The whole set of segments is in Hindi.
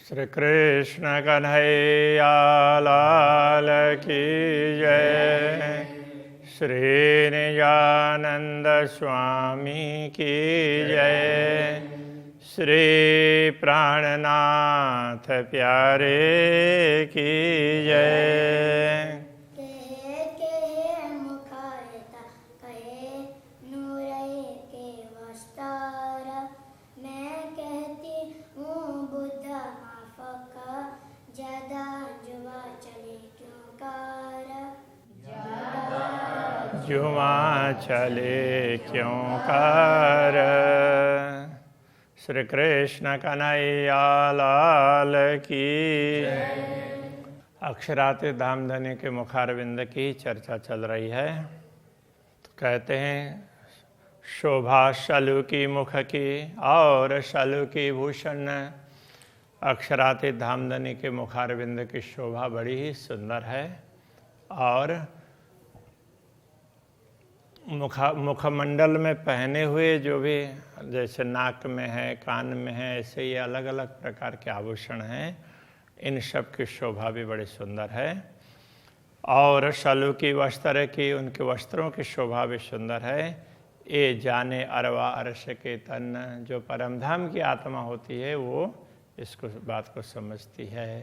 श्री कृष्ण कन्हैया लाल की जय। श्री निजानंद स्वामी की जय। श्री प्राणनाथ प्यारे की जय। जुमा चले क्यों कर। श्री कृष्ण कन्हैया लाल की। अक्षरातीत धामधनी के मुखारविंद की चर्चा चल रही है। तो कहते हैं शोभा शलु की मुख की और शलु की भूषण। अक्षरातीत धामधनी के मुखारविंद की शोभा बड़ी ही सुंदर है और मुखमंडल में पहने हुए जो भी जैसे नाक में है, कान में है, ऐसे ये अलग अलग प्रकार के आभूषण हैं। इन सब की शोभा भी बड़ी सुंदर है। और शलु की वस्त्र की, उनके वस्त्रों की शोभा भी सुंदर है। ये जाने अरवा अर्श के तन, जो परमधाम की आत्मा होती है वो इसको बात को समझती है।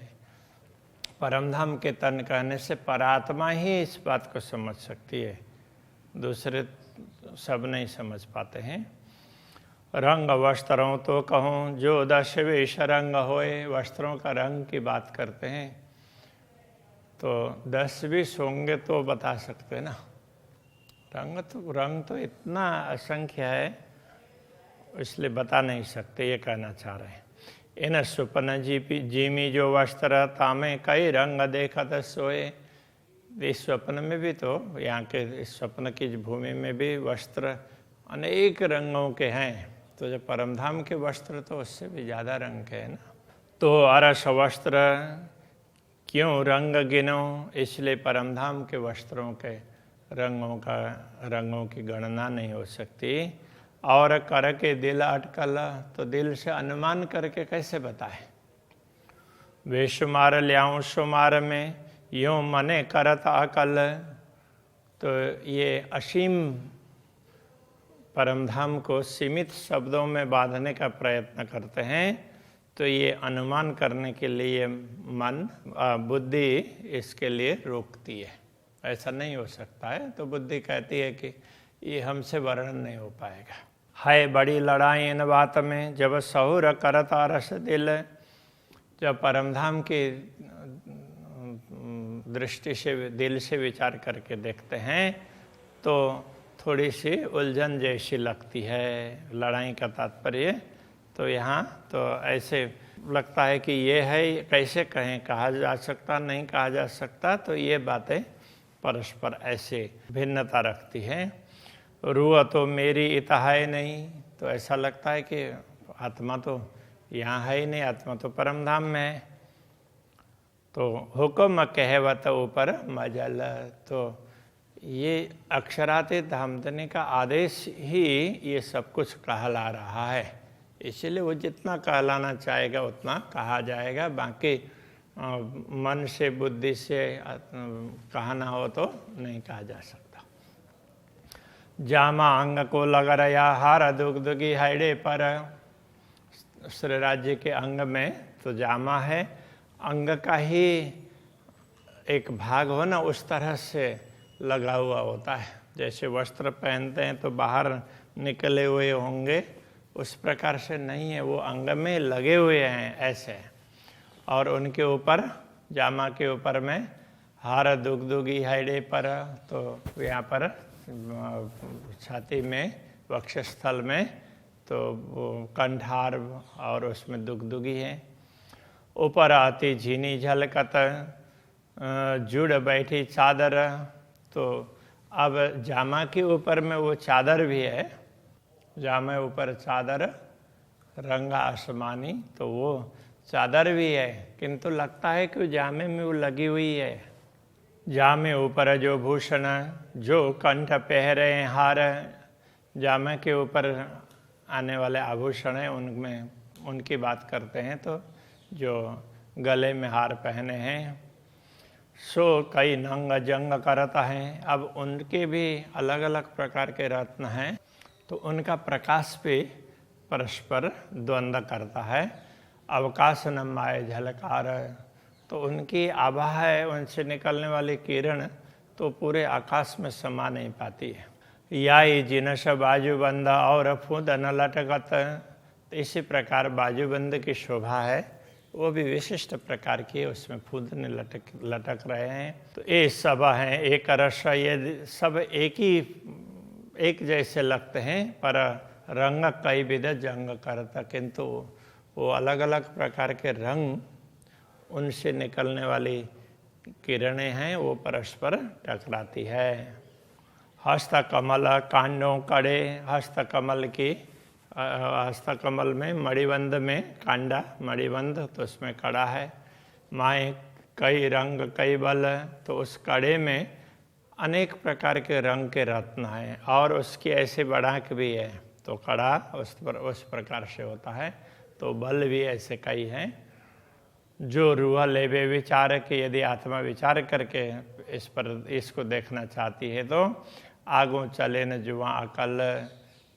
परमधाम के तन कहने से परात्मा ही इस बात को समझ सकती है, दूसरे सब नहीं समझ पाते हैं। रंग वस्त्रों तो कहूँ जो 10 वेश रंग होए। वस्त्रों का रंग की बात करते हैं तो 10 20 होंगे तो बता सकते ना। रंग तो इतना असंख्य है इसलिए बता नहीं सकते, ये कहना चाह रहे हैं। इन सुपन जीमी जो वस्त्र तामे कई रंग देखत सोए। इस स्वप्न में भी तो यहाँ के इस स्वप्न की भूमि में भी वस्त्र अनेक रंगों के हैं, तो जो परमधाम के वस्त्र तो उससे भी ज़्यादा रंग के हैं ना। तो अरस वस्त्र क्यों रंग गिनो, इसलिए परमधाम के वस्त्रों के रंगों की गणना नहीं हो सकती। और कर के दिल अटकल, तो दिल से अनुमान करके कैसे बताए। बेशुमार ल्याऊं शुमार में यूँ मने करत अकल। तो ये असीम परमधाम को सीमित शब्दों में बांधने का प्रयत्न करते हैं, तो ये अनुमान करने के लिए मन बुद्धि इसके लिए रोकती है। ऐसा नहीं हो सकता है, तो बुद्धि कहती है कि ये हमसे वर्णन नहीं हो पाएगा। है बड़ी लड़ाई इन बात में जब सहुर करत रस दिल। जब परमधाम की दृष्टि से दिल से विचार करके देखते हैं तो थोड़ी सी उलझन जैसी लगती है। लड़ाई का तात्पर्य तो यहाँ तो ऐसे लगता है कि ये है, कैसे कहें, कहा जा सकता नहीं कहा जा सकता, तो ये बातें परस्पर ऐसे भिन्नता रखती हैं। रूह तो मेरी इतहाय नहीं, तो ऐसा लगता है कि आत्मा तो यहाँ है ही नहीं, आत्मा तो परमधाम में है। तो हुक्म कहवत ऊपर मजल, तो ये अक्षरातीत धामधनी का आदेश ही ये सब कुछ कहला रहा है। इसलिए वो जितना कहलाना चाहेगा उतना कहा जाएगा, बाकी मन से बुद्धि से कहना हो तो नहीं कहा जा सकता। जामा अंग को लग रहा हार दुगदुगी हैडे पर। श्री राज्य के अंग में तो जामा है, अंग का ही एक भाग हो ना, उस तरह से लगा हुआ होता है। जैसे वस्त्र पहनते हैं तो बाहर निकले हुए होंगे, उस प्रकार से नहीं है, वो अंग में लगे हुए हैं ऐसे। और उनके ऊपर जामा के ऊपर में हार दुगदुगी हैडे पर, तो यहाँ पर छाती में वक्षस्थल में तो वो कंठार और उसमें दुगदुगी है। ऊपर आती झीनी झलकत जुड़ बैठी चादर। तो अब जामा के ऊपर में वो चादर भी है, जामे ऊपर चादर रंगा आसमानी, तो वो चादर भी है, किंतु लगता है कि जामे में वो लगी हुई है। जामे ऊपर जो भूषण जो कंठ पहरे हार। जामे के ऊपर आने वाले आभूषण हैं, उनमें उनकी बात करते हैं तो जो गले में हार पहने हैं। सो कई नंग जंग करता है। अब उनके भी अलग अलग प्रकार के रत्न हैं, तो उनका प्रकाश पे परस्पर द्वंद्व करता है। अवकाश न माय झलकार, तो उनकी आभा है, उनसे निकलने वाली किरण तो पूरे आकाश में समा नहीं पाती है। याई जिनस बाजूबंद और फूद न लटकत, तो इसी प्रकार बाजूबंद की शोभा है, वो भी विशिष्ट प्रकार की है, उसमें फूदने लटक रहे हैं। तो ये सब हैं एक रस, ये सब एक जैसे लगते हैं, पर रंग कई विध जंग करता, किंतु वो अलग अलग प्रकार के रंग, उनसे निकलने वाली किरणें हैं, वो परस्पर टकराती है। हस्तकमल कांडों कड़े, हस्तकमल में मणिबंध में कांडा मणिबंध, तो उसमें कड़ा है। माए कई रंग कई बल, तो उस कड़े में अनेक प्रकार के रंग के रत्न हैं, और उसकी ऐसे बढ़ाक भी है, तो कड़ा उस प्रकार से होता है, तो बल भी ऐसे कई हैं। जो रूह लेवे विचार के, यदि आत्मा विचार करके इसको देखना चाहती है, तो आगों चले न जुआ अकल,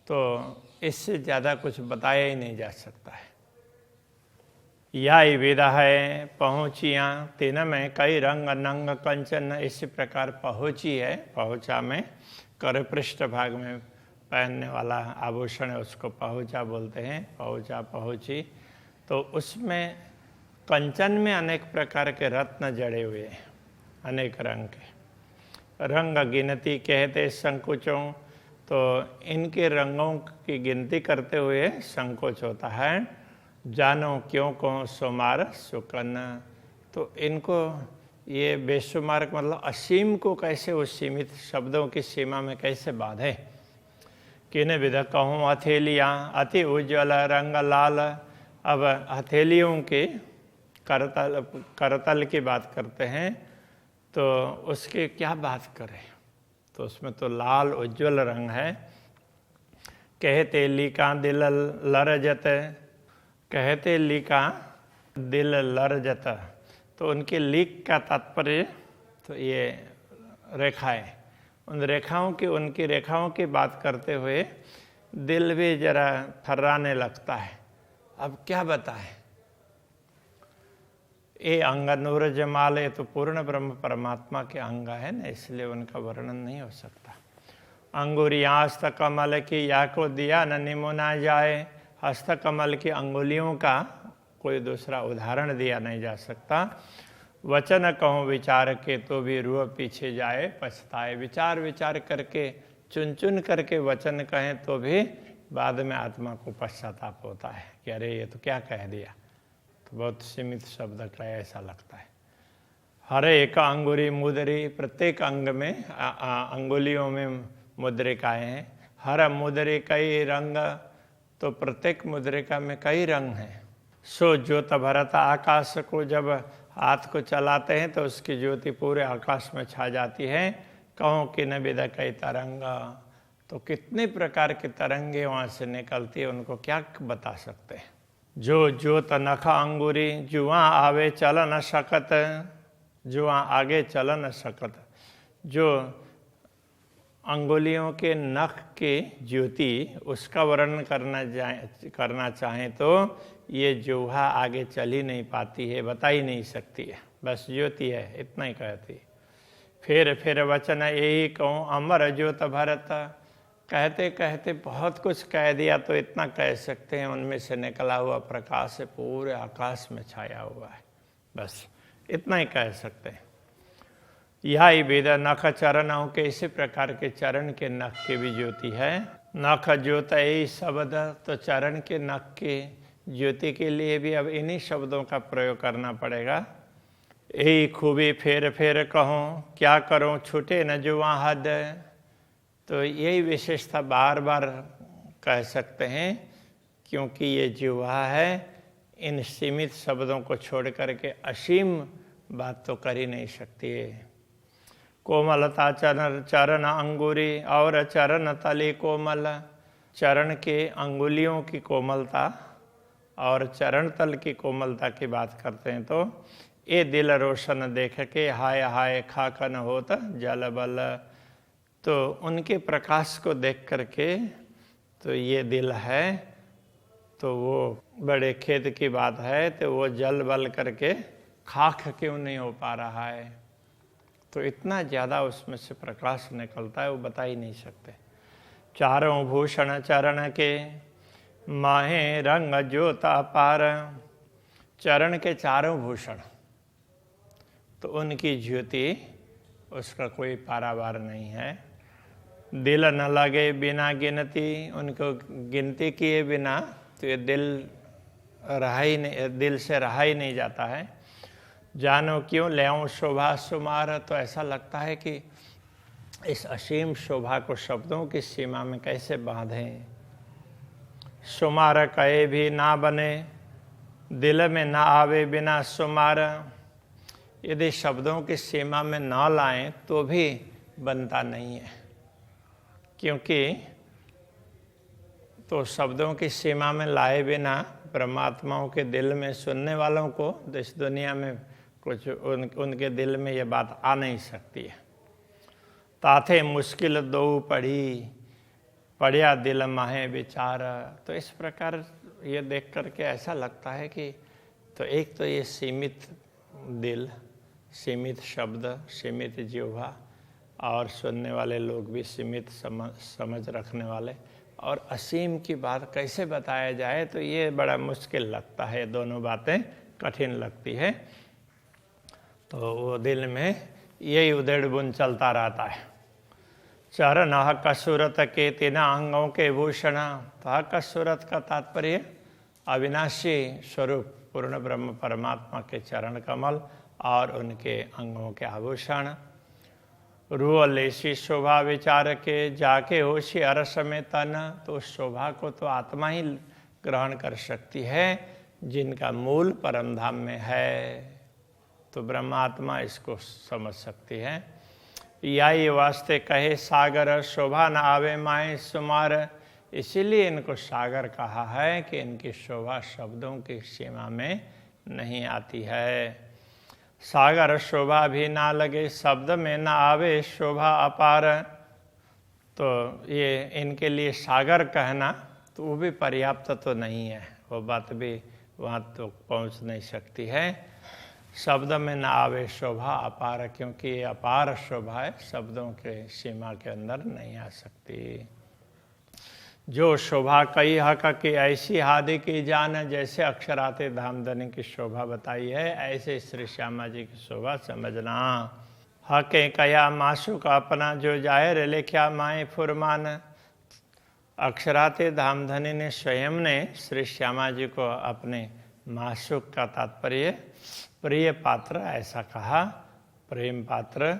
तो इससे ज़्यादा कुछ बताया ही नहीं जा सकता है। यह विधा है पहुँचियाँ, तीन में कई रंग नंग कंचन, इसी प्रकार पहुँची है, पहुँचा में कर पृष्ठ भाग में पहनने वाला आभूषण है, उसको पहुँचा बोलते हैं, पहुँचा पहुँची। तो उसमें कंचन में अनेक प्रकार के रत्न जड़े हुए हैं, अनेक रंग के। रंग गिनती कहते संकोचों, तो इनके रंगों की गिनती करते हुए संकोच होता है। जानो क्यों को सुमार सुकन, तो इनको ये बेशुमार मतलब असीम को कैसे उस सीमित शब्दों की सीमा में कैसे बांधे। किन विध कहूँ हथेलियाँ अति उज्ज्वल रंग लाल, अब हथेलियों के करतल की बात करते हैं, तो उसकी क्या बात करें, तो उसमें तो लाल उज्ज्वल रंग है। कहते लिका दिल लरजत, कहते लिका दिल लरजत, तो उनके लिक का तात्पर्य तो ये रेखाएं, उनकी रेखाओं की बात करते हुए दिल भी जरा थर्राने लगता है। अब क्या बताएं, ये अंग नूर जमाल, ये तो पूर्ण ब्रह्म परमात्मा के अंग है ना, इसलिए उनका वर्णन नहीं हो सकता। अंगुरियाँ हस्तकमल की या को दिया न निमुना जाए, हस्तकमल की अंगुलियों का कोई दूसरा उदाहरण दिया नहीं जा सकता। वचन कहूँ विचार के, तो भी रूह पीछे जाए पछताए, विचार करके चुन चुन करके वचन कहें तो भी बाद में आत्मा को पश्चाताप होता है कि अरे ये तो क्या कह दिया, तो बहुत सीमित शब्द का ऐसा लगता है। हर एक अंगुरी मुद्री, प्रत्येक अंग में अंगुलियों में मुद्रिकाएँ हैं। हर मुद्री कई रंग, तो प्रत्येक मुद्रिका में कई रंग हैं। सो ज्योत भरत आकाश को, जब हाथ को चलाते हैं तो उसकी ज्योति पूरे आकाश में छा जाती है। कहूँ कि न विद कई तरंग, तो कितने प्रकार की तरंगे वहाँ से निकलती है, उनको क्या बता सकते हैं। जो ज्योत नखा अंगूरी, जुआ आवे चल न सकत, जुआ आगे चल न सकत, जो अंगुलियों के नख के ज्योति उसका वर्णन करना चाहें तो ये जुहा आगे चल ही नहीं पाती है, बता ही नहीं सकती है, बस ज्योति है, इतना ही कहती। फिर वचन यही कहूँ अमर ज्योत भरत, कहते कहते बहुत कुछ कह दिया, तो इतना कह सकते हैं उनमें से निकला हुआ प्रकाश है पूरे आकाश में छाया हुआ है, बस इतना ही कह सकते हैं। यह वेद नख चरणों के, इसी प्रकार के चरण के नख की भी ज्योति है। नख ज्योत यही शब्द, तो चरण के नख के ज्योति के लिए भी अब इन्हीं शब्दों का प्रयोग करना पड़ेगा। यही खूबी फेर कहूँ, क्या करूँ छूटे न जुआ हद, तो यही विशेषता बार बार कह सकते हैं, क्योंकि ये जुआ है, इन सीमित शब्दों को छोड़ करके असीम बात तो कर ही नहीं सकती है। कोमलता चरण अंगुरी और चरण तले कोमल, चरण के अंगुलियों की कोमलता और चरण तल की कोमलता की बात करते हैं तो ये दिल रोशन देख के हाय हाय खाकन होत जल बल। तो उनके प्रकाश को देख करके तो ये दिल है, तो वो बड़े खेद की बात है, तो वो जल बल करके खाक क्यों नहीं हो पा रहा है। तो इतना ज़्यादा उसमें से प्रकाश निकलता है, वो बता ही नहीं सकते। चारों भूषण चरण के माहे रंग ज्योता पार। चरण के चारों भूषण, तो उनकी ज्योति उसका कोई पारावार नहीं है। दिल न लगे बिना गिनती, उनको गिनती किए बिना तो ये दिल रहा ही नहीं, दिल से रहा ही नहीं जाता है। जानो क्यों लेऊं शोभा सुमार। तो ऐसा लगता है कि इस असीम शोभा को शब्दों की सीमा में कैसे बांधें। सुमार कहे भी ना बने, दिल में ना आवे बिना सुमार। यदि शब्दों की सीमा में ना लाएं तो भी बनता नहीं है, क्योंकि तो शब्दों की सीमा में लाए बिना परमात्माओं के दिल में सुनने वालों को तो इस दुनिया में कुछ उनके दिल में ये बात आ नहीं सकती है। ताथे मुश्किल दो पढ़िया दिल माहे विचार। तो इस प्रकार ये देख करके ऐसा लगता है कि तो एक तो ये सीमित दिल, सीमित शब्द, सीमित जिह्वा और सुनने वाले लोग भी सीमित समझ रखने वाले, और असीम की बात कैसे बताया जाए तो ये बड़ा मुश्किल लगता है। दोनों बातें कठिन लगती है। तो वो दिल में यही उधेड़ बुन चलता रहता है। चरण हक सूरत के तीना अंगों के भूषण। तो हक सूरत का तात्पर्य अविनाशी स्वरूप पूर्ण ब्रह्म परमात्मा के चरण कमल और उनके अंगों के आभूषण। रूह लेसी शोभा विचार के जाके होशी अरस में तन। तो उस शोभा को तो आत्मा ही ग्रहण कर सकती है जिनका मूल परम धाम में है। तो ब्रह्मात्मा इसको समझ सकती है। या ये वास्ते कहे सागर शोभा न आवे माए सुमार। इसीलिए इनको सागर कहा है कि इनकी शोभा शब्दों की सीमा में नहीं आती है। सागर शोभा भी ना लगे शब्द में ना आवे शोभा अपार। तो ये इनके लिए सागर कहना तो वो भी पर्याप्त तो नहीं है, वो बात भी वहाँ तो पहुँच नहीं सकती है। शब्द में ना आवे शोभा अपार, क्योंकि ये अपार शोभा है, शब्दों के सीमा के अंदर नहीं आ सकती। जो शोभा कई हक की ऐसी हादि की जान। जैसे अक्षराते धामधनी की शोभा बताई है, ऐसे श्री श्यामा जी की शोभा समझना। हके कया मासु का अपना जो जाहिर लिख्या माए फुरमान। अक्षराते धामधनी ने स्वयं ने श्री श्यामा जी को अपने मासुक का तात्पर्य प्रिय पात्र ऐसा कहा, प्रेम पात्र।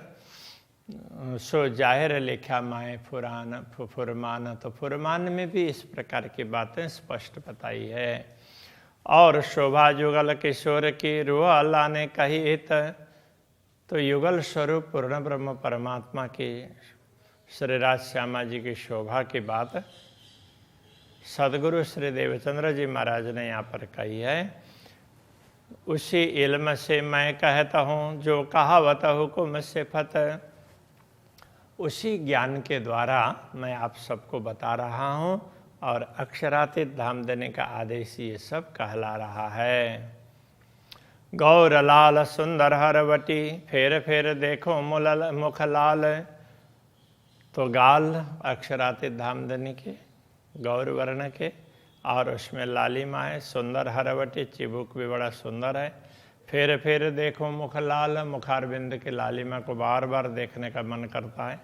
सो जाहिर लिखा माए फुरमान। तो फुरमान में भी इस प्रकार की बातें स्पष्ट बताई है। और शोभा युगल किशोर की रूह अल्लाह ने कही हित। तो युगल स्वरूप पूर्ण ब्रह्म परमात्मा की श्री राज श्यामा जी की शोभा की बात सदगुरु श्री देवचंद्र जी महाराज ने यहाँ पर कही है। उसी इल्म से मैं कहता हूँ जो कहावत हुकुम से फत। उसी ज्ञान के द्वारा मैं आप सबको बता रहा हूँ और अक्षरातीत धाम देने का आदेश ये सब कहला रहा है। गौर लाल सुंदर हरवटी फेर फेर देखो मुख लाल। तो गाल अक्षरातीत धामधनी के गौर वर्ण के और उसमें लालिमा है, सुंदर हरवटी, चिबुक भी बड़ा सुंदर है। फेर फेर देखो मुख लाल, मुखारबिंद की लालिमा को बार बार देखने का मन करता है।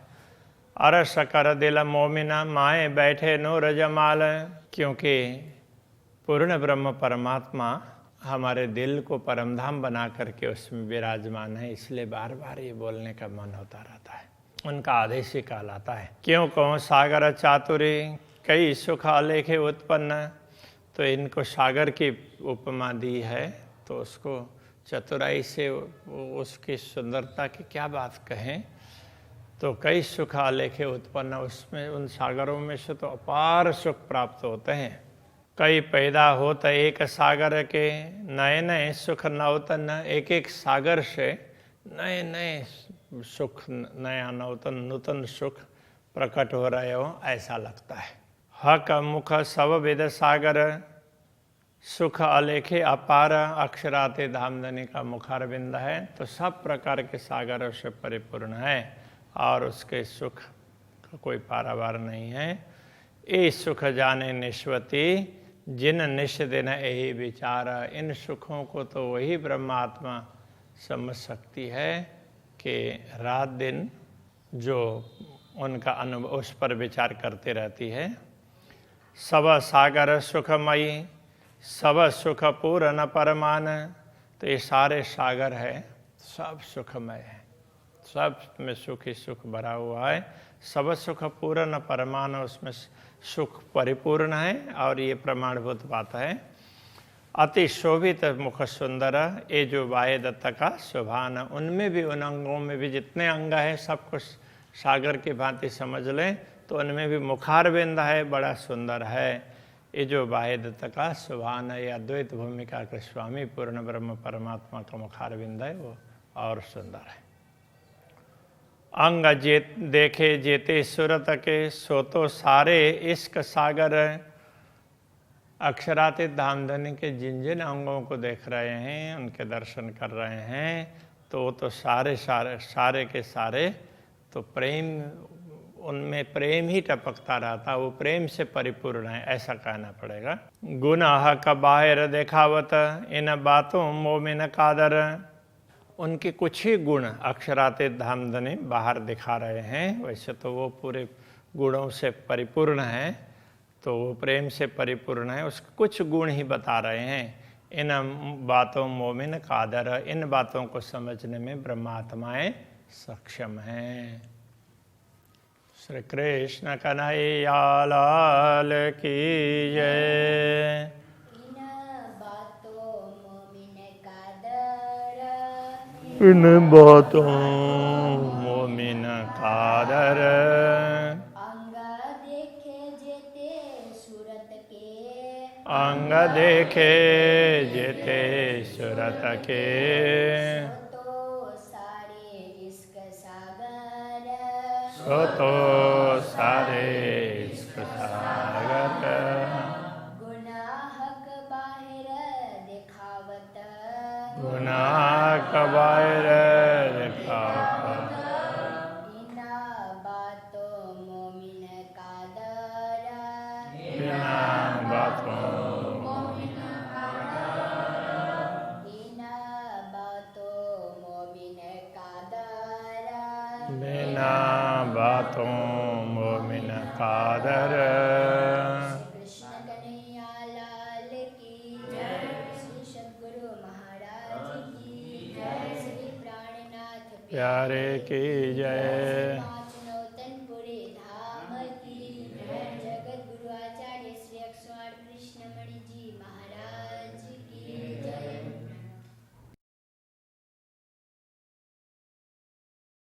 अरस कर दिल मोमिना माए बैठे नूर जमाल। क्योंकि पूर्ण ब्रह्म परमात्मा हमारे दिल को परमधाम बना करके उसमें विराजमान है, इसलिए बार बार ये बोलने का मन होता रहता है। उनका आदेश ही कहलाता है। क्यों कहो सागर चातुरी कई सुख आलेखे उत्पन्न। तो इनको सागर की उपमा दी है, तो उसको चतुराई से उसकी सुंदरता की क्या बात कहें। तो कई सुख आलेखे उत्पन्न, उसमें उन सागरों में से तो अपार सुख प्राप्त होते हैं। कई पैदा होत एक सागर के, नए नए सुख नवतन। एक एक सागर से नए नए सुख, नया नवतन नूतन सुख प्रकट हो रहे हो ऐसा लगता है। हक मुख सब वेद सागर, सुख अलेखे अपार। अक्षराते धामधनी का मुखारविंद है तो सब प्रकार के सागरों से परिपूर्ण है और उसके सुख का कोई पारावार नहीं है। ये सुख जाने निष्वती, जिन निश दिन यही विचार। इन सुखों को तो वही ब्रह्मात्मा समझ सकती है कि रात दिन जो उनका अनुभव उस पर विचार करते रहती है। सब सागर सुखमयी, सब सुख पूर्ण परमान। तो ये सारे सागर है, सब सुखमय है, सब में सुख ही सुख भरा हुआ है। सब सुख पूर्ण परमान, उसमें सुख परिपूर्ण है और ये प्रमाणभूत बात है। अति शोभित मुख सुंदर, ये जो बाह्य दत्त का शोभान, उनमें भी उन अंगों में भी जितने अंग हैं सब कुछ सागर की भांति समझ लें तो उनमें भी मुखारविंद है, बड़ा सुंदर है। ये जो बाह्य दत्त का शोभान है, या द्वैत भूमिका के स्वामी पूर्ण ब्रह्म परमात्मा का मुखारविंद है, वो और सुंदर है। अंग देखे जेते सूरत के, सो तो सारे इश्क सागर। अक्षरातीत धामधनी के जिन जिन अंगों को देख रहे हैं, उनके दर्शन कर रहे हैं, तो वो तो सारे के सारे तो प्रेम, उनमें प्रेम ही टपकता रहता, वो प्रेम से परिपूर्ण है ऐसा कहना पड़ेगा। गुनाह का बाहर देखावत, इन बातों मोमिन कादर। उनके कुछ ही गुण अक्षरातीत धामधनी बाहर दिखा रहे हैं, वैसे तो वो पूरे गुणों से परिपूर्ण है, तो वो प्रेम से परिपूर्ण है, उसके कुछ गुण ही बता रहे हैं। इन बातों मोमिन कादर, इन बातों को समझने में ब्रह्मात्माएं सक्षम हैं। श्री कृष्ण कन्हैया लाल की जय। इन बातों मोमिन कादर, अंग देखे जेते सूरत के, सो तो सारे इश्क सागर। गुनाह बाहिर दिखावत, गुनाह बाहिर दिखावत, बिना बातों मोमिन कादर। बिना बातों बिना बातों मोमिन कादर। कृष्ण कन्हैया लाल की जय। श्री सद्गुरु महाराज की जय। श्री प्राणनाथ प्यारे की जय।